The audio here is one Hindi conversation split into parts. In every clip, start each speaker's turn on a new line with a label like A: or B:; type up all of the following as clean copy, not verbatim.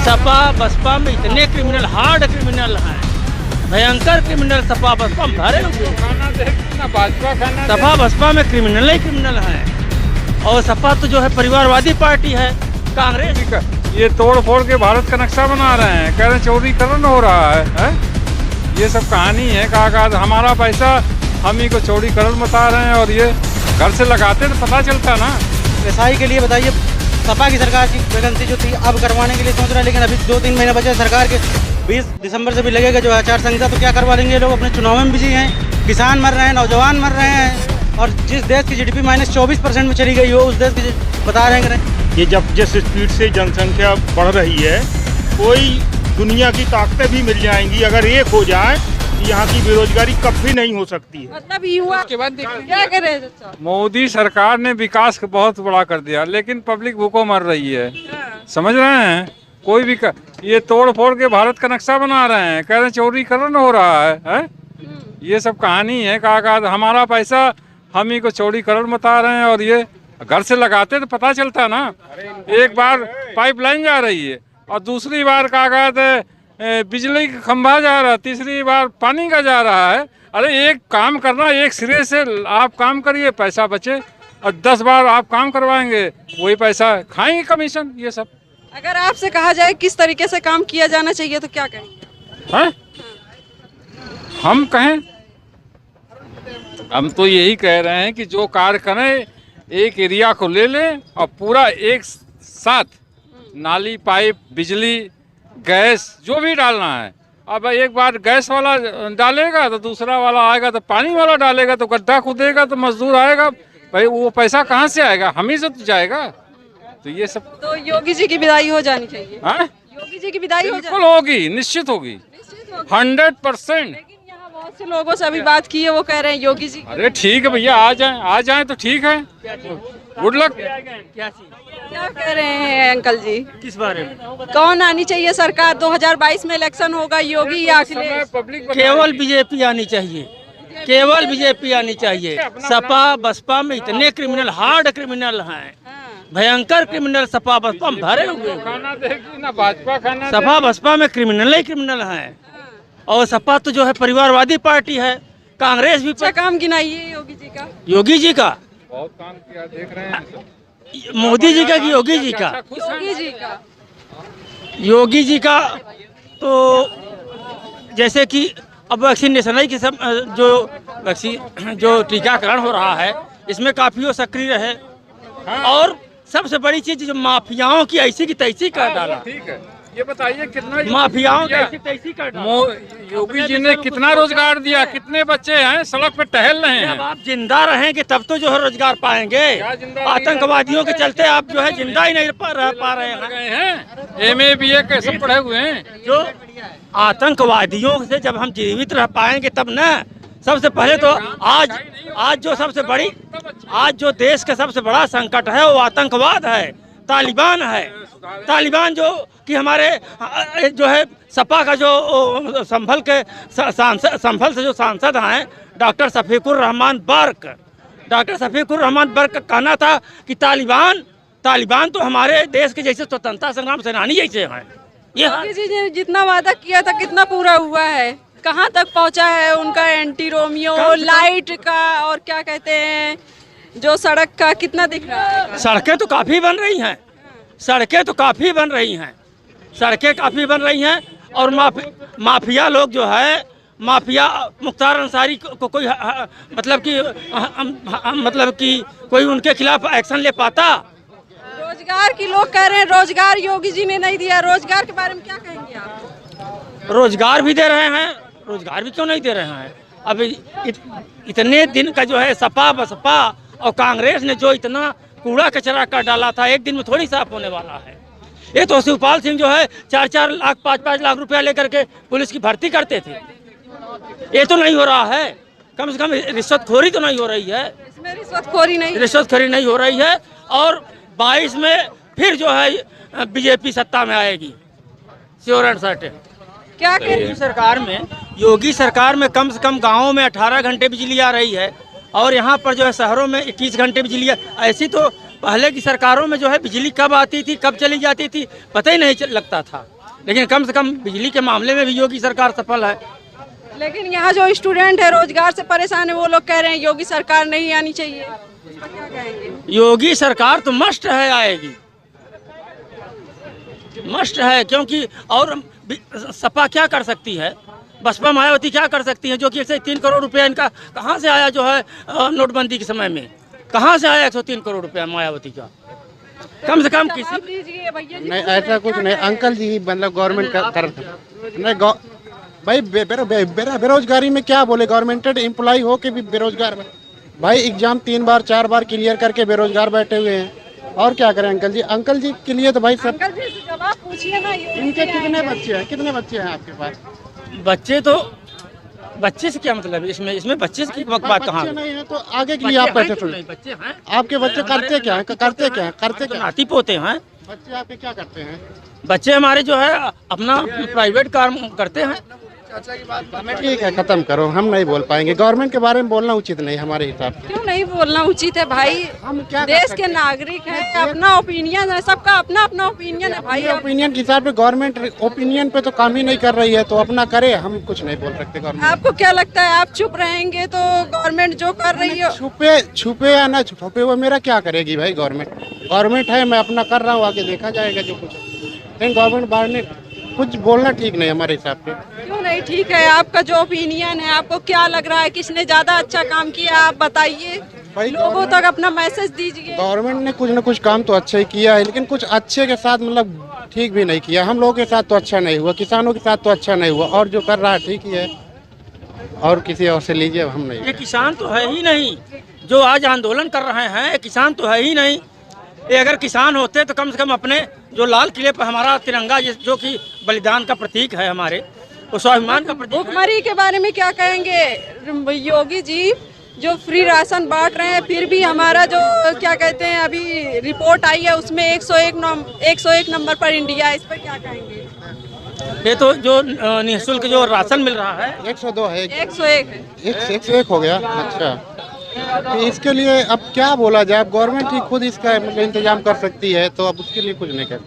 A: सपा बसपा में इतने क्रिमिनल, हार्ड क्रिमिनल हैं, भयंकर क्रिमिनल सपा बसपा में भरे हुए। सपा बसपा में क्रिमिनल ही क्रिमिनल हैं। और सपा तो जो है परिवारवादी पार्टी है। कांग्रेस
B: ये तोड़ फोड़ के भारत का नक्शा बना रहे हैं, कह रहे हैं चौड़ीकरण हो रहा है? ये सब कहानी है। कहा हमारा पैसा हम ही को चौड़ीकरण बता रहे हैं, और ये घर से लगाते तो पता चलता ना।
C: एसआई के लिए बताइए, सपा की सरकार की वैकेंसी जो थी अब करवाने के लिए सोच रहा है, लेकिन अभी 2-3 महीने बचे सरकार के। 20 दिसंबर से भी लगेगा जो आचार संहिता, तो क्या करवा लेंगे लोग? अपने चुनाव में बिजी हैं, किसान मर रहे हैं, नौजवान मर रहे हैं, और जिस देश की जीडीपी -24% में चली गई हो, उस देश की बता रहे हैं।
D: ये जब जिस स्पीड से जनसंख्या बढ़ रही है, कोई दुनिया की ताकतें भी मिल जाएंगी। अगर एक हो जाए तो यहाँ की बेरोजगारी कभी नहीं हो सकती है।
E: मतलब युवा के बाद क्या करे?
B: मोदी सरकार ने विकास को बहुत बड़ा कर दिया, लेकिन पब्लिक भूखों मर रही है। समझ रहे हैं? कोई भी ये तोड़ फोड़ के भारत का नक्शा बना रहे हैं, कह रहे हैं चौड़ीकरण हो रहा है? ये सब कहानी है। कहा हमारा पैसा हम ही को चौड़ीकरण बता रहे हैं, और ये घर से लगाते तो पता चलता ना। एक बार पाइपलाइन जा रही है, और दूसरी बार बिजली का खंभा जा रहा है, तीसरी बार पानी का जा रहा है। अरे एक काम करना, एक सिरे से आप काम करिए, पैसा बचे, और 10 बार आप काम करवाएंगे, वही पैसा खाएंगे कमीशन। ये सब
E: अगर आपसे कहा जाए किस तरीके से काम किया जाना चाहिए तो क्या कहेंगे?
B: हैं? हम कहें, हम तो यही कह रहे हैं कि जो कार्य करें, एक एरिया को ले लें और पूरा एक साथ नाली, पाइप, बिजली, गैस जो भी डालना है। अब एक बार गैस वाला डालेगा तो दूसरा वाला आएगा, तो पानी वाला डालेगा तो गड्ढा खुदेगा तो मजदूर आएगा। भाई वो पैसा कहाँ से आएगा? हम ही से तो जाएगा। तो ये सब
E: तो योगी जी की विदाई हो जानी चाहिए।
B: हाँ?
E: योगी जी की विदाई हो
B: बिल्कुल होगी, निश्चित होगी, 100%।
E: लेकिन यहाँ बहुत से लोगों से अभी बात की है, वो कह रहे हैं योगी जी।
B: अरे ठीक है भैया, आ जाएं तो ठीक है। Good luck.
E: क्या कह रहे हैं अंकल जी?
A: किस बारे में?
E: कौन आनी चाहिए सरकार? 2022 में इलेक्शन होगा, योगी या अखिलेश?
A: केवल बीजेपी आनी चाहिए, केवल बीजेपी आनी चाहिए। सपा बसपा में इतने क्रिमिनल, हार्ड क्रिमिनल हैं, भयंकर क्रिमिनल सपा बसपा में भरे हुए। सपा बसपा में क्रिमिनल ही क्रिमिनल हैं। और सपा तो जो है परिवारवादी पार्टी है। कांग्रेस भी
E: अच्छा काम गिनाइए योगी जी का।
A: योगी जी का
B: बहुत काम किया, देख रहे हैं।
A: मोदी जी का कि योगी जी का?
E: योगी जी का।
A: योगी जी का तो जैसे कि अब वैक्सीनेशन की सब जो टीकाकरण हो रहा है, इसमें काफी वो सक्रिय है। और सबसे बड़ी चीज जो माफियाओं की ऐसी की तैसी कर डाला।
B: ठीक है, ये बताइए कितना
A: माफियाओं की ऐसी तैसी कर डाला।
B: योगी जी ने कितना रोजगार दिया? कितने बच्चे हैं सड़क पे टहल रहे हैं?
A: जब आप जिंदा रहेंगे तब तो जो है रोजगार पाएंगे। आतंकवादियों के चलते आप जो है जिंदा ही नहीं रह पा रहे हैं।
B: MA BA कैसे पढ़े हुए हैं?
A: जो आतंकवादियों से जब हम जीवित रह पाएंगे तब ना। सबसे पहले तो आज जो देश का सबसे बड़ा संकट है वो आतंकवाद है, तालिबान है। तालिबान जो कि हमारे जो है सपा का जो संभल से जो सांसद हैं डॉक्टर शफीकुर रहमान बर्क का कहना था कि तालिबान तो हमारे देश के जैसे स्वतंत्रता संग्राम सेनानी जैसे हैं।
E: योगी जी ने जितना वादा किया था कितना पूरा हुआ है? कहाँ तक पहुँचा है उनका एंटी रोमियो, लाइट का और क्या कहते हैं जो सड़क का, कितना दिख रहा है?
A: सड़कें तो काफ़ी बन रही हैं। और माफिया लोग जो है, माफिया मुख्तार अंसारी को कोई मतलब कि कोई उनके खिलाफ एक्शन ले पाता?
E: रोजगार की लोग कह रहे हैं रोजगार योगी जी ने नहीं दिया। रोजगार के बारे में क्या कहेंगे आप?
A: रोजगार भी दे रहे हैं, रोजगार भी क्यों नहीं दे रहे हैं? अभी इतने दिन का जो है सपा बसपा और कांग्रेस ने जो इतना कूड़ा कचरा कर डाला था, एक दिन में थोड़ी साफ होने वाला है। ये तो शिवपाल सिंह जो है 4-4 लाख 5-5 लाख रुपया लेकर के पुलिस की भर्ती करते थे। ये तो नहीं हो रहा है। कम से कम रिश्वतखोरी तो नहीं हो रही है।
E: इसमें रिश्वतखोरी
A: नहीं हो रही है। और 22 में फिर जो है बीजेपी सत्ता में आएगी, श्योर एंड सर्टेन।
E: क्या करें?
A: योगी सरकार में कम से कम गाँवों में 18 घंटे बिजली आ रही है, और यहाँ पर जो है शहरों में 21 घंटे बिजली। ऐसी तो पहले की सरकारों में जो है बिजली कब आती थी कब चली जाती थी पता ही नहीं लगता था, लेकिन कम से कम बिजली के मामले में भी योगी सरकार सफल है।
E: लेकिन यहाँ जो स्टूडेंट है रोजगार से परेशान है, वो लोग कह रहे हैं योगी सरकार नहीं आनी चाहिए, उस पर क्या कहेंगे?
A: योगी सरकार तो मस्ट है, आएगी, मस्ट है, क्योंकि और सपा क्या कर सकती है, बसपा मायावती क्या कर सकती है, जो कि 103 करोड़ रुपया इनका कहाँ से आया, जो है नोटबंदी के समय में कहाँ से आया 103 करोड़ रुपया मायावती का? कम से कम किसी
E: दीजिए भैया जी,
F: नहीं ऐसा कुछ नहीं अंकल जी, मतलब गवर्नमेंट कर नहीं भाई बेरोजगारी में क्या बोले, गवर्नमेंटेड एम्प्लॉय हो के भी बेरोजगार भाई, एग्जाम 3 बार 4 बार क्लियर करके बेरोजगार बैठे हुए हैं, और क्या करें अंकल जी? अंकल जी के लिए तो भाई सब
E: अंकल जी से जवाब पूछिए ना।
F: इनके कितने बच्चे हैं आपके पास?
A: बच्चे तो बच्चे से क्या मतलब है इसमें बच्चे से की बात कहाँ?
F: बच्चे नहीं है तो आगे के लिए आप कैसे सोचें?
A: बच्चे हैं,
F: आपके बच्चे करते क्या है?
A: नाती पोते हैं।
F: बच्चे आपके क्या करते हैं?
A: बच्चे हमारे जो है अपना प्राइवेट काम करते हैं।
F: ठीक है, खत्म करो, हम नहीं बोल पाएंगे, गवर्नमेंट के बारे में बोलना उचित नहीं हमारे हिसाब से।
E: क्यों नहीं बोलना उचित है भाई?
F: हम क्या
E: देश के नागरिक हैं, अपना ओपिनियन है, सबका अपना अपना ओपिनियन है भाई।
F: ओपिनियन के हिसाब से गवर्नमेंट ओपिनियन पे तो काम ही नहीं कर रही है, तो अपना करे, हम कुछ नहीं बोल सकते गवर्नमेंट।
E: आपको क्या लगता है आप चुप रहेंगे तो गवर्नमेंट जो कर रही है?
F: छुपे या ना छुपे वो मेरा क्या करेगी भाई? गवर्नमेंट है, मैं अपना कर रहा हूँ, आगे देखा जाएगा जो कुछ, लेकिन गवर्नमेंट बाहर ने कुछ बोलना ठीक नहीं हमारे हिसाब से।
E: क्यों नहीं ठीक है? आपका जो ओपिनियन है, आपको क्या लग रहा है किसने ज्यादा अच्छा काम किया, आप बताइए, लोगों तक अपना मैसेज दीजिए।
F: गवर्नमेंट ने कुछ न कुछ काम तो अच्छा ही किया है, लेकिन कुछ अच्छे के साथ मतलब ठीक भी नहीं किया। हम लोगों के साथ तो अच्छा नहीं हुआ, किसानों के साथ तो अच्छा नहीं हुआ, और जो कर रहा है ठीक ही है, और किसी और से लीजिए, हम नहीं।
A: ये किसान तो है ही नहीं, जो आज आंदोलन कर रहे हैं किसान तो है ही नहीं। ये अगर किसान होते तो कम से कम अपने जो लाल किले पर हमारा तिरंगा जो कि बलिदान का प्रतीक है, हमारे वो स्वाभिमान का प्रतीक है।
E: भुखमरी के बारे में क्या कहेंगे? योगी जी जो फ्री राशन बांट रहे हैं, फिर भी हमारा जो क्या कहते हैं अभी रिपोर्ट आई है उसमें 101 नंबर पर इंडिया है, इस पर क्या कहेंगे?
A: ये तो जो निःशुल्क जो राशन मिल रहा है
F: 102 है,
E: 101 है।
F: 101 हो गया। अच्छा, तो इसके लिए अब क्या बोला जाए? अब गवर्नमेंट ही खुद इसका मतलब इंतजाम कर सकती है, तो अब उसके लिए कुछ नहीं कर।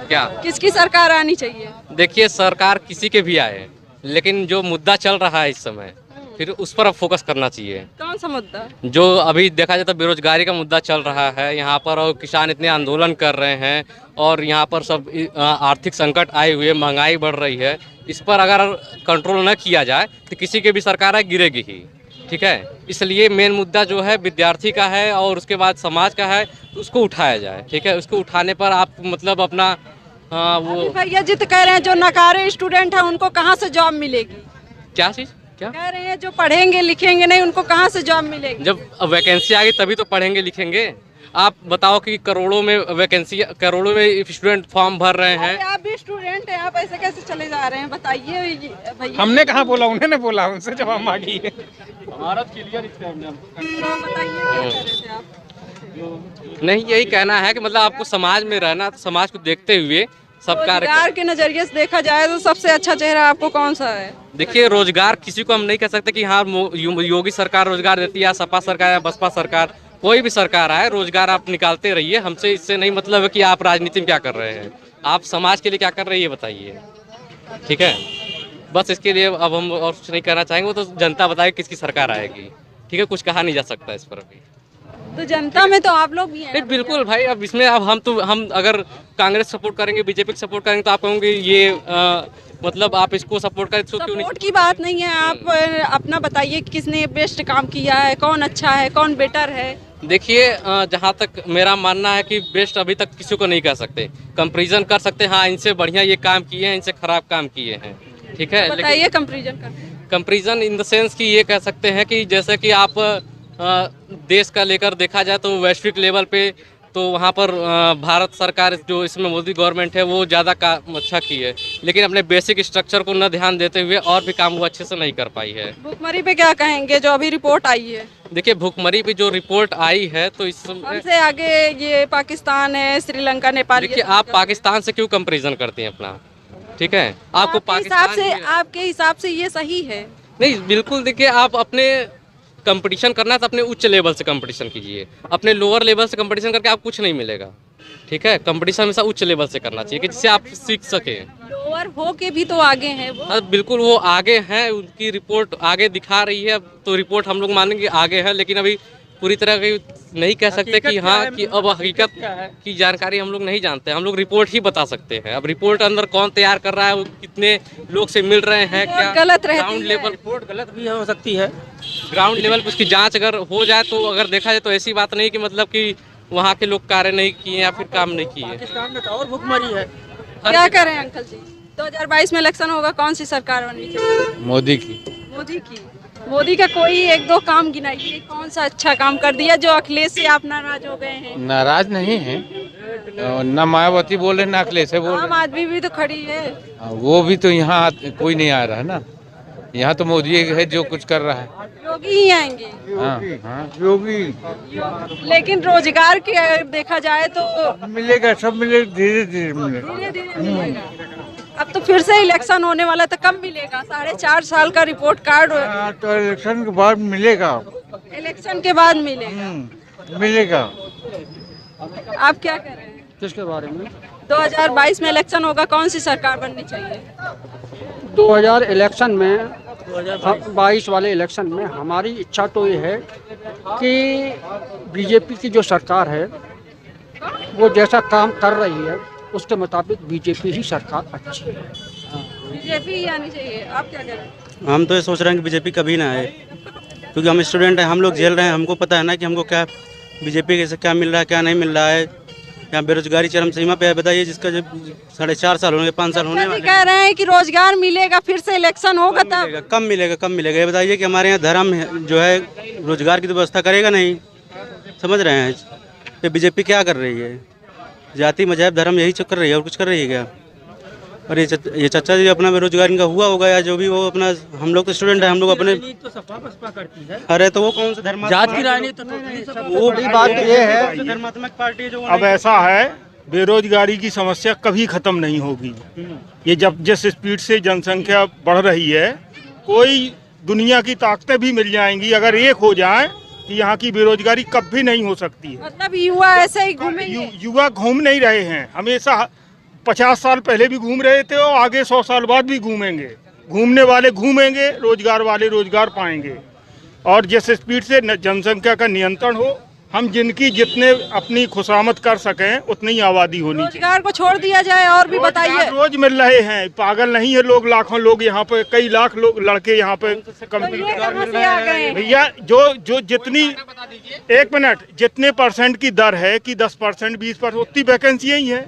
G: क्या
E: किसकी सरकार आनी चाहिए?
G: देखिए, सरकार किसी के भी आए, लेकिन जो मुद्दा चल रहा है इस समय, फिर उस पर अब फोकस करना चाहिए।
E: कौन सा मुद्दा?
G: जो अभी देखा जाए तो बेरोजगारी का मुद्दा चल रहा है यहाँ पर, और किसान इतने आंदोलन कर रहे हैं, और यहाँ पर सब आर्थिक संकट आए हुए, महंगाई बढ़ रही है, इस पर अगर कंट्रोल न किया जाए तो किसी की भी सरकार है गिरेगी ही। ठीक है, इसलिए मेन मुद्दा जो है विद्यार्थी का है और उसके बाद समाज का है, तो उसको उठाया जाए। ठीक है, उसको उठाने पर आप मतलब अपना वो
E: भैया जी तो कह रहे हैं जो नकारे स्टूडेंट हैं उनको कहाँ से जॉब मिलेगी?
G: क्या चीज़ क्या
E: कह रहे हैं जो पढ़ेंगे लिखेंगे नहीं उनको कहाँ से जॉब मिलेगी?
G: जब वैकेंसी आ गई तभी तो पढ़ेंगे लिखेंगे। आप बताओ कि करोड़ों में वैकेंसी, करोड़ों में स्टूडेंट फॉर्म भर रहे हैं।
E: आप भी स्टूडेंट हैं, आप ऐसे कैसे चले जा रहे हैं? बताइए भैया।
B: हमने कहाँ बोला, उन्होंने बोला, उनसे जवाब मांगी है।
E: तो बताइए क्या कह रहे थे आप?
G: नहीं, यही कहना है कि मतलब आपको समाज में रहना, तो समाज को देखते हुए सब कार्य।
E: रोजगार के नजरिए से देखा जाए तो सबसे अच्छा चेहरा आपको कौन सा है?
G: देखिए, रोजगार किसी को हम नहीं कह सकते कि हाँ योगी सरकार रोजगार देती है, या सपा सरकार या बसपा सरकार, कोई भी सरकार आए, रोजगार आप निकालते रहिए। हमसे इससे नहीं मतलब है कि आप राजनीति में क्या कर रहे हैं, आप समाज के लिए क्या कर रहे हैं ये बताइए। ठीक है, बस इसके लिए अब हम और कुछ नहीं कहना चाहेंगे, वो तो जनता बताएगी किसकी सरकार आएगी। ठीक है, कुछ कहा नहीं जा सकता इस पर अभी।
E: तो जनता में तो आप लोग भी हैं।
G: नहीं, बिल्कुल भाई, अब इसमें अब हम अगर कांग्रेस सपोर्ट करेंगे, बीजेपी को सपोर्ट करेंगे, तो आप कहोगे ये मतलब आप इसको सपोर्ट करें तो क्यों नहीं?
E: सपोर्ट की बात नहीं है, आप अपना बताइए किसने बेस्ट काम किया है, कौन अच्छा है, कौन बेटर है?
G: देखिए, जहाँ तक मेरा मानना है कि बेस्ट अभी तक किसी को नहीं कह सकते, कंपैरिजन कर सकते हैं। हाँ, इनसे बढ़िया ये काम किए हैं, इनसे खराब काम किए हैं। ठीक है,
E: बताइए कंपैरिजन कर।
G: कंपैरिजन इन द सेंस कि ये कह सकते हैं कि जैसे कि आप देश का लेकर देखा जाए तो वैश्विक लेवल पे तो वहाँ पर भारत सरकार जो इसमें मोदी गवर्नमेंट है वो ज़्यादा काम अच्छा की है, लेकिन अपने बेसिक स्ट्रक्चर को न ध्यान देते हुए और भी काम वो अच्छे से नहीं कर पाई है।
E: भुखमरी पे क्या कहेंगे जो अभी रिपोर्ट आई है?
G: देखिए, भुखमरी पे जो रिपोर्ट आई है तो
E: हमसे आगे ये पाकिस्तान है, श्रीलंका, नेपाल।
G: देखिए, आप पाकिस्तान से क्यों कंपेरिजन करते हैं अपना? ठीक है, आपको
E: आपके हिसाब से ये सही है?
G: नहीं, बिल्कुल। देखिए, आप अपने कंपटीशन करना है तो अपने उच्च लेवल से कंपटीशन कीजिए, अपने लोअर लेवल से कंपटीशन करके आप कुछ नहीं मिलेगा। ठीक है, कंपटीशन हमेशा उच्च लेवल से करना चाहिए कि जिससे आप सीख सकें।
E: लोअर हो के भी तो आगे हैं वो।
G: हाँ बिल्कुल, वो आगे हैं, उनकी रिपोर्ट आगे दिखा रही है, तो रिपोर्ट हम लोग मानेंगे आगे है, लेकिन अभी पूरी तरह की नहीं कह सकते कि हाँ कि अब हकीकत की जानकारी हम लोग नहीं जानते। हम लोग रिपोर्ट ही बता सकते हैं। अब रिपोर्ट अंदर कौन तैयार कर रहा है, वो कितने लोग से मिल रहे हैं, क्या
E: गलत रहती
G: ग्राउंड
E: है।
G: लेवल,
A: रिपोर्ट गलत भी हो सकती है।
G: ग्राउंड लेवल पर उसकी जांच अगर हो जाए तो अगर देखा जाए तो ऐसी बात नहीं कि मतलब कि वहाँ के लोग कार्य नहीं किए या फिर काम नहीं किए।
A: पाकिस्तान में तो और भुखमरी है।
E: क्या करें अंकल जी, 2022 में इलेक्शन होगा, कौन सी सरकार बननी चाहिए?
H: मोदी की।
E: मोदी की। मोदी का कोई एक दो काम गिनाइए, कौन सा अच्छा काम कर दिया जो अखिलेश से आप नाराज हो गए हैं?
H: नाराज नहीं है, न मायावती बोल रहे, न अखिलेश बोल
E: आम आदमी भी तो खड़ी है।
H: रहे। वो भी तो यहाँ कोई नहीं आ रहा है ना, यहाँ तो मोदी है जो कुछ कर रहा है।
E: योगी ही आएंगे।
H: हाँ हाँ, योगी
E: लेकिन रोजगार की अगर देखा जाए तो
H: मिलेगा, सब मिलेगा, धीरे धीरे मिलेगा।
E: धीरे धीरे मिलेगा। अब तो फिर से इलेक्शन होने वाला, तो कब मिलेगा? 4.5 साल का रिपोर्ट कार्ड।
H: तो इलेक्शन के बाद मिलेगा।
E: इलेक्शन के बाद मिलेगा।
H: मिलेगा।
E: आप क्या कह रहे हैं?
C: किसके बारे में?
E: 2022 में इलेक्शन होगा, कौन सी सरकार बननी चाहिए?
C: 2000 इलेक्शन में 22 वाले इलेक्शन में हमारी इच्छा तो ये है कि बीजेपी की जो सरकार है वो जैसा काम कर रही है उसके मुताबिक बीजेपी ही सरकार अच्छी है।
E: बीजेपी ही आनी चाहिए। आप क्या कह रहे हैं?
C: हम तो ये सोच रहे हैं कि बीजेपी कभी ना आए, क्योंकि हम स्टूडेंट हैं, हम लोग झेल रहे हैं, हमको पता है ना कि हमको क्या बीजेपी से क्या मिल रहा है, क्या नहीं मिल रहा है। यहाँ बेरोजगारी चरम सीमा पे है। बताइए, जिसका जो 4.5 साल होने, 5 साल होने वाले
E: कह रहे हैं कि रोजगार मिलेगा, फिर से इलेक्शन होगा तब।
C: कम मिलेगा, कम मिलेगा। ये बताइए कि हमारे यहाँ धर्म जो है रोजगार की तो व्यवस्था करेगा नहीं, समझ रहे हैं? ये बीजेपी क्या कर रही है? जाति मजहब धर्म यही कर रही है, और कुछ कर रही है क्या? और ये चाचा जी अपना बेरोजगार इनका हुआ होगा या जो भी वो अपना, हम लोग तो स्टूडेंट हैं, हम लोग अपने
A: तो सपा बसपा करती है।
C: अरे तो वो कौन सा धर्म,
A: जात की राजनीति तो
C: वो बड़ी बात ये है धर्मात्मक पार्टी जो
D: अब ऐसा है, बेरोजगारी की समस्या कभी खत्म नहीं होगी। ये जब जिस स्पीड से जनसंख्या बढ़ रही है, कोई दुनिया की ताकतें भी मिल जाएंगी, अगर एक हो जाए कि यहाँ की बेरोजगारी कभी नहीं हो सकती है।
E: मतलब युवा ऐसे ही घूमेंगे।
D: युवा घूम नहीं रहे हैं, हमेशा 50 साल पहले भी घूम रहे थे और आगे 100 साल बाद भी घूमेंगे। घूमने वाले घूमेंगे, रोजगार वाले रोजगार पाएंगे। और जिस स्पीड से जनसंख्या का नियंत्रण हो, हम जिनकी जितने अपनी खुशामद कर सकें उतनी आबादी होनी चाहिए।
E: रोजगार को छोड़ दिया जाए। और भी बताइए।
D: रोज मिल रहे हैं, पागल नहीं है लोग, लाखों लोग यहाँ पे, कई लाख लोग लड़के यहाँ पे
E: तो ये कहाँ से आ गए?
D: भैया जो जितनी, एक मिनट, जितने परसेंट की दर है कि 10%, 20%, उतनी वैकेंसी ही है।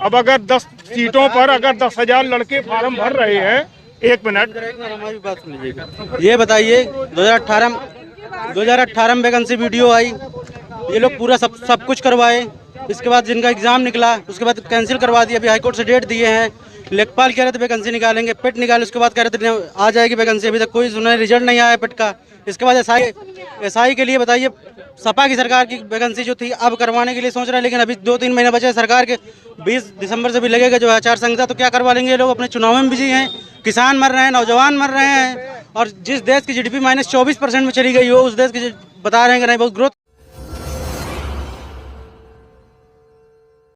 D: अब अगर 10 सीटों पर अगर 10,000 लड़के फार्म भर रहे हैं, एक मिनट,
C: हमारी बात सुन लीजिएगा। ये बताइए 2018 में वैकेंसी वीडियो आई, ये लोग पूरा सब कुछ करवाए, इसके बाद जिनका एग्जाम निकला उसके बाद कैंसिल करवा दिया। अभी हाईकोर्ट से डेट दिए हैं, लेखपाल कह रहे थे वैकेंसी निकालेंगे, पेट निकाले, उसके बाद कह रहे थे आ जाएगी वैकेंसी, अभी तक कोई सुना रिजल्ट नहीं आया पेट का। इसके बाद एसआई के लिए बताइए, सपा की सरकार की वैकेंसी जो थी अब करवाने के लिए सोच रहे हैं, लेकिन अभी 2-3 महीने बचे सरकार के। 20 दिसंबर से भी लगेगा जो आचार संहिता, तो क्या करवा लेंगे ये लोग? अपने चुनाव में बिजी हैं, किसान मर रहे हैं, नौजवान मर रहे हैं, और जिस देश की GDP -24% में चली गई हो, उस देश की बता रहे हैं कि नहीं बहुत ग्रोथ